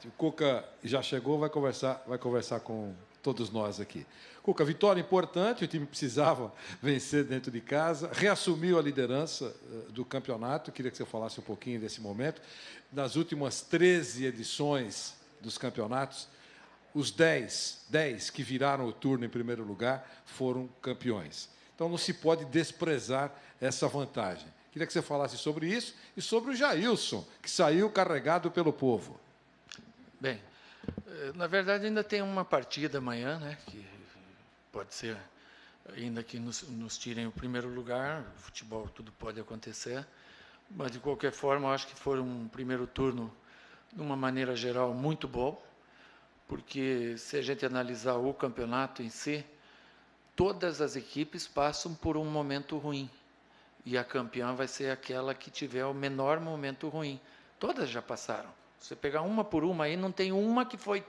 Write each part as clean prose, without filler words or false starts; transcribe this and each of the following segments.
O Cuca já chegou, vai conversar com todos nós aqui. Cuca, vitória importante, o time precisava vencer dentro de casa, reassumiu a liderança do campeonato. Queria que você falasse um pouquinho desse momento. Nas últimas 13 edições dos campeonatos, os 10 que viraram o turno em primeiro lugar foram campeões. Então não se pode desprezar essa vantagem. Queria que você falasse sobre isso e sobre o Jailson, que saiu carregado pelo povo. Bem, na verdade ainda tem uma partida amanhã, né, que pode ser ainda que nos tirem o primeiro lugar. O futebol tudo pode acontecer, mas de qualquer forma eu acho que foi um primeiro turno de uma maneira geral muito bom, porque se a gente analisar o campeonato em si, todas as equipes passam por um momento ruim e a campeã vai ser aquela que tiver o menor momento ruim. Todas já passaram. Você pegar uma por uma aí, não tem uma que foi...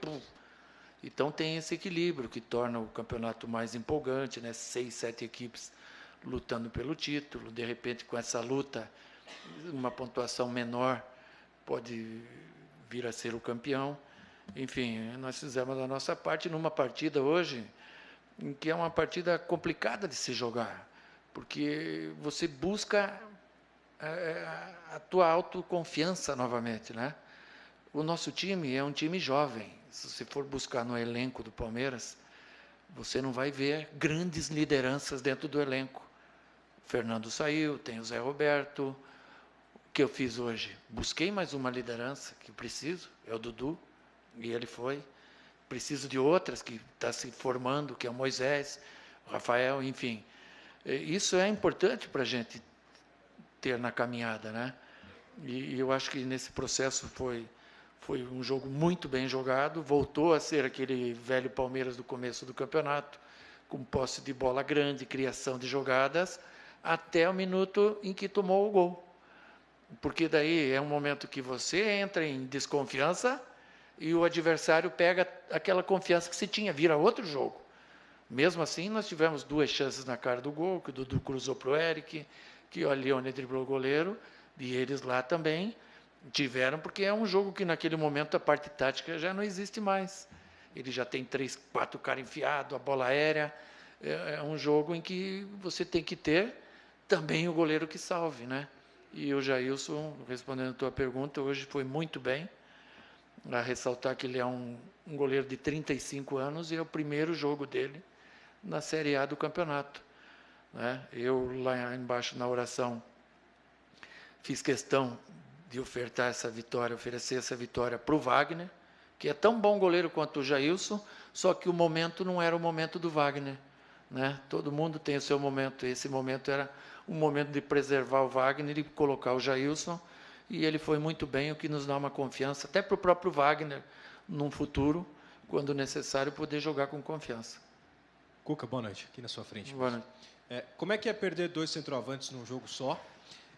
Então tem esse equilíbrio que torna o campeonato mais empolgante, né? 6, 7 equipes lutando pelo título. De repente, com essa luta, uma pontuação menor pode vir a ser o campeão. Enfim, nós fizemos a nossa parte numa partida hoje, em que é uma partida complicada de se jogar, porque você busca a tua autoconfiança novamente, né? O nosso time é um time jovem. Se você for buscar no elenco do Palmeiras, você não vai ver grandes lideranças dentro do elenco. O Fernando saiu, tem o Zé Roberto. O que eu fiz hoje? Busquei mais uma liderança que preciso, é o Dudu, e ele foi. Preciso de outras que está se formando, que é o Moisés, o Rafael, enfim. Isso é importante para a gente ter na caminhada, né? E eu acho que nesse processo foi um jogo muito bem jogado, voltou a ser aquele velho Palmeiras do começo do campeonato, com posse de bola grande, criação de jogadas, até o minuto em que tomou o gol. Porque daí é um momento que você entra em desconfiança e o adversário pega aquela confiança que se tinha, vira outro jogo. Mesmo assim, nós tivemos 2 chances na cara do gol, que o Dudu cruzou para o Eric, que o Leone driblou o goleiro, e eles lá também tiveram, porque é um jogo que naquele momento a parte tática já não existe mais. Ele já tem 3, 4 caras enfiados, a bola aérea. É um jogo em que você tem que ter também o goleiro que salve, né? E o Jailson, respondendo a tua pergunta, hoje foi muito bem. A ressaltar que ele é um goleiro de 35 anos e é o primeiro jogo dele na Série A do campeonato, né? Eu, lá embaixo na oração, fiz questão de oferecer essa vitória para o Wagner, que é tão bom goleiro quanto o Jailson, só que o momento não era o momento do Wagner, né? Todo mundo tem o seu momento, esse momento era um momento de preservar o Wagner e colocar o Jailson, e ele foi muito bem, o que nos dá uma confiança, até para o próprio Wagner, num futuro, quando necessário, poder jogar com confiança. Cuca, boa noite, aqui na sua frente. Boa noite. Como é que é perder 2 centroavantes num jogo só?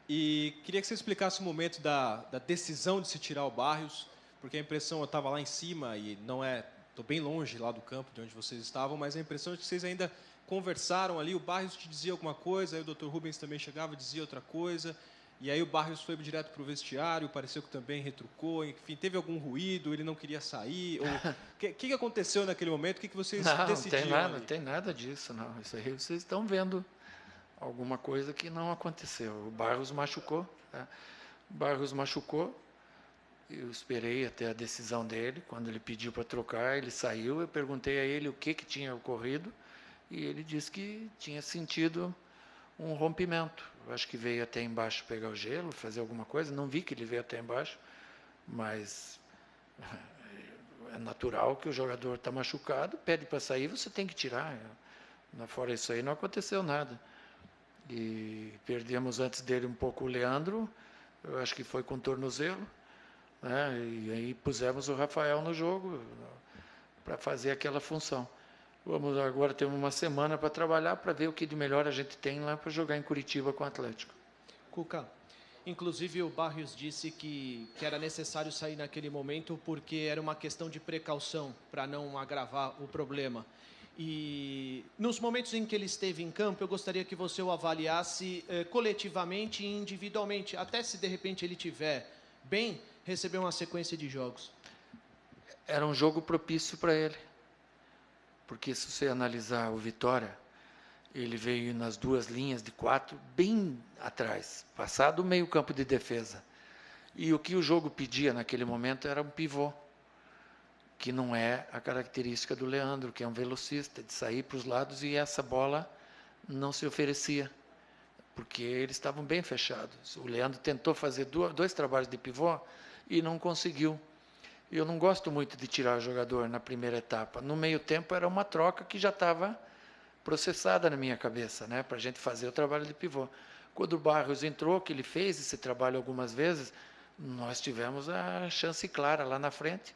E queria que você explicasse o momento da decisão de se tirar o Barrios, porque a impressão, eu estava lá em cima e não é... Estou bem longe lá do campo de onde vocês estavam, mas a impressão é que vocês ainda conversaram ali, o Barrios te dizia alguma coisa, aí o Dr. Rubens também chegava e dizia outra coisa, e aí o Barrios foi direto para o vestiário, pareceu que também retrucou, enfim, teve algum ruído, ele não queria sair, o que aconteceu naquele momento, o que vocês decidiram Não tem nada disso, não. Isso aí vocês estão vendo alguma coisa que não aconteceu. O Barros machucou, né? O Barros machucou, eu esperei até a decisão dele, quando ele pediu para trocar, ele saiu, eu perguntei a ele o que tinha ocorrido, e ele disse que tinha sentido um rompimento. Eu acho que veio até embaixo pegar o gelo, fazer alguma coisa, não vi que ele veio até embaixo, mas é natural que o jogador está machucado, pede para sair, você tem que tirar. Fora isso aí, não aconteceu nada. E perdemos antes dele um pouco o Leandro, eu acho que foi com tornozelo, né? E aí pusemos o Rafael no jogo para fazer aquela função. Vamos agora ter uma semana para trabalhar, para ver o que de melhor a gente tem lá para jogar em Curitiba com o Atlético. Cuca, inclusive o Barrios disse que era necessário sair naquele momento porque era uma questão de precaução para não agravar o problema. E nos momentos em que ele esteve em campo, eu gostaria que você o avaliasse coletivamente e individualmente, até se de repente ele estiver bem, receber uma sequência de jogos. era um jogo propício para ele. Porque se você analisar o Vitória, ele veio nas 2 linhas de 4, bem atrás, passado o meio campo de defesa. E o que o jogo pedia naquele momento era um pivô, que não é a característica do Leandro, que é um velocista, de sair para os lados, e essa bola não se oferecia, porque eles estavam bem fechados. O Leandro tentou fazer 2 trabalhos de pivô e não conseguiu. Eu não gosto muito de tirar o jogador na primeira etapa. No meio tempo era uma troca que já estava processada na minha cabeça, né, para a gente fazer o trabalho de pivô. Quando o Barrios entrou, que ele fez esse trabalho algumas vezes, nós tivemos a chance clara lá na frente.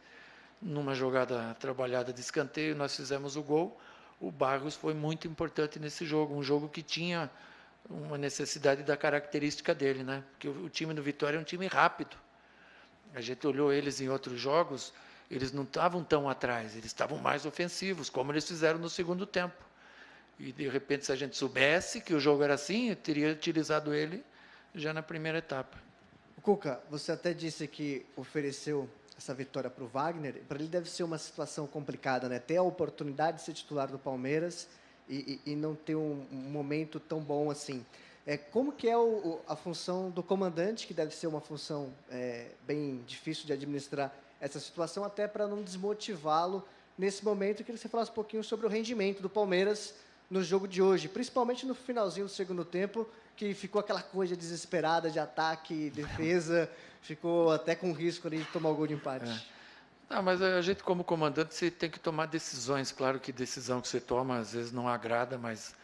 Numa jogada trabalhada de escanteio, nós fizemos o gol. O Barrios foi muito importante nesse jogo, um jogo que tinha uma necessidade da característica dele, né? Porque o time do Vitória é um time rápido. A gente olhou eles em outros jogos, eles não estavam tão atrás, eles estavam mais ofensivos, como eles fizeram no segundo tempo. E, de repente, se a gente soubesse que o jogo era assim, eu teria utilizado ele já na primeira etapa. Cuca, você até disse que ofereceu essa vitória para o Wagner. Para ele deve ser uma situação complicada, né? Ter a oportunidade de ser titular do Palmeiras e não ter um momento tão bom assim. Como que é a função do comandante, que deve ser uma função bem difícil de administrar essa situação, até para não desmotivá-lo nesse momento? Eu queria que você falasse um pouquinho sobre o rendimento do Palmeiras no jogo de hoje, principalmente no finalzinho do segundo tempo, que ficou aquela coisa desesperada de ataque, defesa, ficou até com risco ali de tomar o gol de empate. Não, mas a gente, como comandante, você tem que tomar decisões. Claro que decisão que você toma às vezes não agrada, mas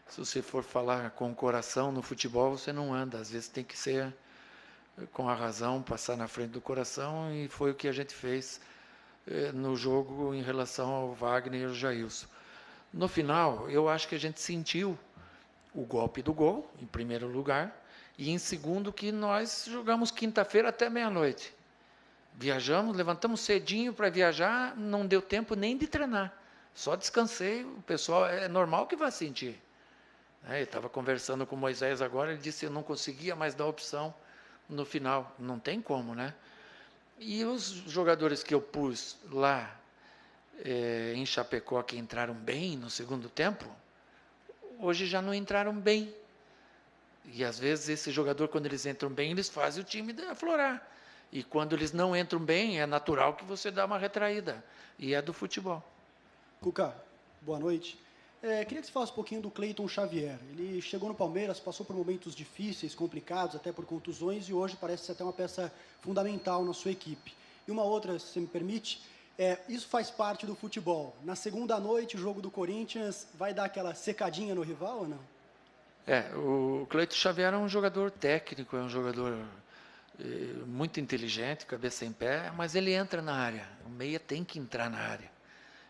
se você for falar com o coração no futebol, você não anda. Às vezes tem que ser com a razão, passar na frente do coração, e foi o que a gente fez no jogo em relação ao Wagner e ao Jailson. No final, eu acho que a gente sentiu o golpe do gol, em primeiro lugar, e em segundo que nós jogamos quinta-feira até meia-noite. Viajamos, levantamos cedinho para viajar, não deu tempo nem de treinar. Só descansei, o pessoal, é normal que vai sentir. Eu estava conversando com o Moisés agora, ele disse que eu não conseguia mais dar opção no final. Não tem como, né? E os jogadores que eu pus lá em Chapecó, que entraram bem no segundo tempo, hoje já não entraram bem. E às vezes esse jogador, quando eles entram bem, eles fazem o time aflorar. E quando eles não entram bem, é natural que você dá uma retraída. E é do futebol. Cuca, boa noite. Queria que você falasse um pouquinho do Cleiton Xavier. Ele chegou no Palmeiras, passou por momentos difíceis, complicados, até por contusões, e hoje parece ser até uma peça fundamental na sua equipe. E uma outra, se você me permite, isso faz parte do futebol. Na segunda noite, o jogo do Corinthians vai dar aquela secadinha no rival ou não? O Cleiton Xavier é um jogador técnico, é um jogador muito inteligente, cabeça em pé, mas ele entra na área. O meia tem que entrar na área.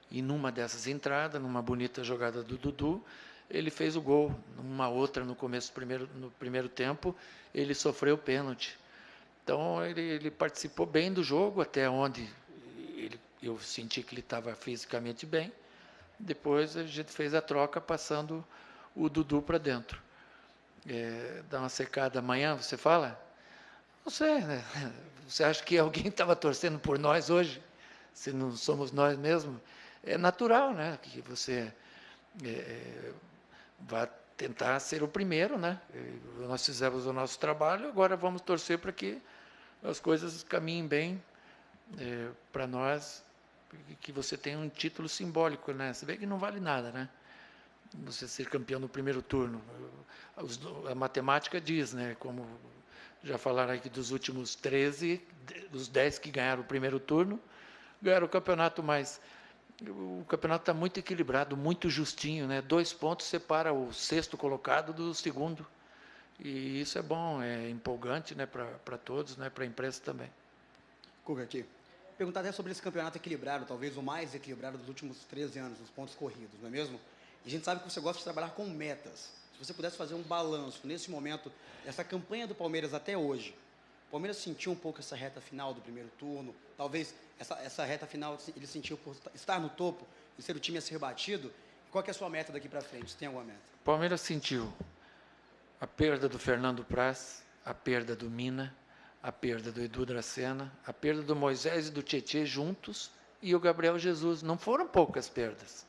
E numa dessas entradas, numa bonita jogada do Dudu, ele fez o gol. Numa outra, no começo no primeiro tempo, ele sofreu o pênalti. Então, ele participou bem do jogo, até onde eu senti que ele estava fisicamente bem. Depois a gente fez a troca, passando o Dudu para dentro. Dá uma secada amanhã, você fala? Não sei, né? Você acha que alguém estava torcendo por nós hoje? Se não somos nós mesmos? É natural, né? Que você vá tentar ser o primeiro, né? Nós fizemos o nosso trabalho, agora vamos torcer para que as coisas caminhem bem para nós, que você tenha um título simbólico, né? Você vê que não vale nada, né? Você ser campeão no primeiro turno. A matemática diz, né? Como já falaram aqui, dos últimos 13, os 10 que ganharam o primeiro turno, ganharam o campeonato, mas o campeonato está muito equilibrado, muito justinho, né? 2 pontos separa o sexto colocado do segundo. E isso é bom, é empolgante, né, para todos, né, para a imprensa também. Cuca, aqui. Perguntar até sobre esse campeonato equilibrado, talvez o mais equilibrado dos últimos 13 anos, os pontos corridos, não é mesmo? E a gente sabe que você gosta de trabalhar com metas. Se você pudesse fazer um balanço, nesse momento, essa campanha do Palmeiras até hoje, o Palmeiras sentiu um pouco essa reta final do primeiro turno, talvez essa reta final ele sentiu por estar no topo e ser o time a ser batido. Qual que é a sua meta daqui para frente? Você tem alguma meta? O Palmeiras sentiu a perda do Fernando Praz, a perda do Mina, a perda do Edu Dracena, a perda do Moisés e do Tietê juntos e o Gabriel Jesus. Não foram poucas perdas.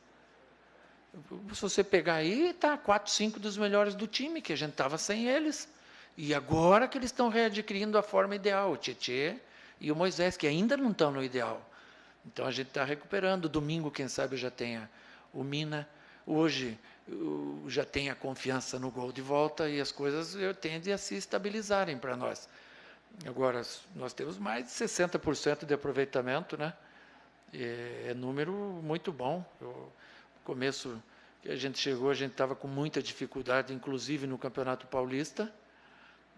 Se você pegar aí, está 4, 5 dos melhores do time, que a gente estava sem eles. E agora que eles estão readquirindo a forma ideal, o Tietê e o Moisés, que ainda não estão no ideal. Então a gente está recuperando. Domingo, quem sabe, já tenha o Mina. Hoje já tem a confiança no gol de volta e as coisas tendem a se estabilizarem para nós. Agora, nós temos mais de 60% de aproveitamento, né? É número muito bom. No começo que a gente chegou, a gente estava com muita dificuldade, inclusive no Campeonato Paulista,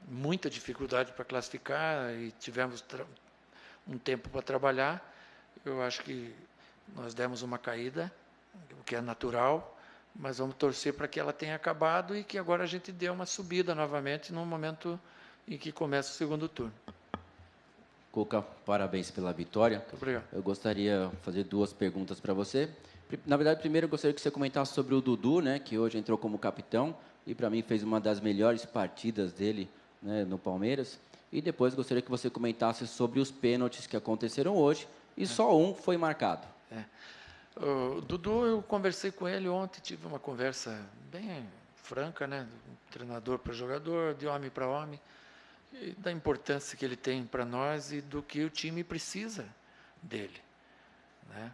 muita dificuldade para classificar e tivemos um tempo para trabalhar. Eu acho que nós demos uma caída, o que é natural, mas vamos torcer para que ela tenha acabado e que agora a gente dê uma subida novamente no momento em que começa o segundo turno. Cuca, parabéns pela vitória. Muito obrigado. Eu gostaria de fazer 2 perguntas para você. Na verdade, primeiro eu gostaria que você comentasse sobre o Dudu, né, que hoje entrou como capitão e para mim fez uma das melhores partidas dele, né, no Palmeiras. E depois gostaria que você comentasse sobre os pênaltis que aconteceram hoje e só um foi marcado. O Dudu, eu conversei com ele ontem, tive uma conversa bem franca, né, do treinador para jogador, de homem para homem, e da importância que ele tem para nós e do que o time precisa dele, né?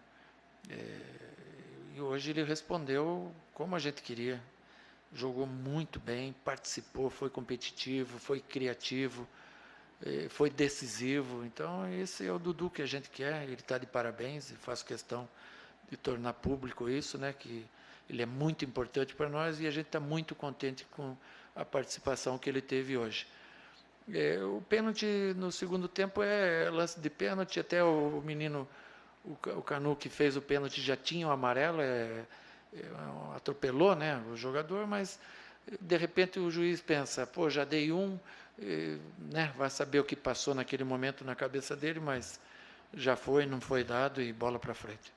E hoje ele respondeu como a gente queria, jogou muito bem, participou, foi competitivo, foi criativo, foi decisivo. Então esse é o Dudu que a gente quer. Ele está de parabéns e faço questão de tornar público isso, né, que ele é muito importante para nós e a gente está muito contente com a participação que ele teve hoje. O pênalti no segundo tempo é lance de pênalti, até o menino, o Canu que fez o pênalti já tinha o amarelo, atropelou, né, o jogador, mas de repente o juiz pensa, pô, já dei né, vai saber o que passou naquele momento na cabeça dele, mas já foi, não foi dado e bola para frente.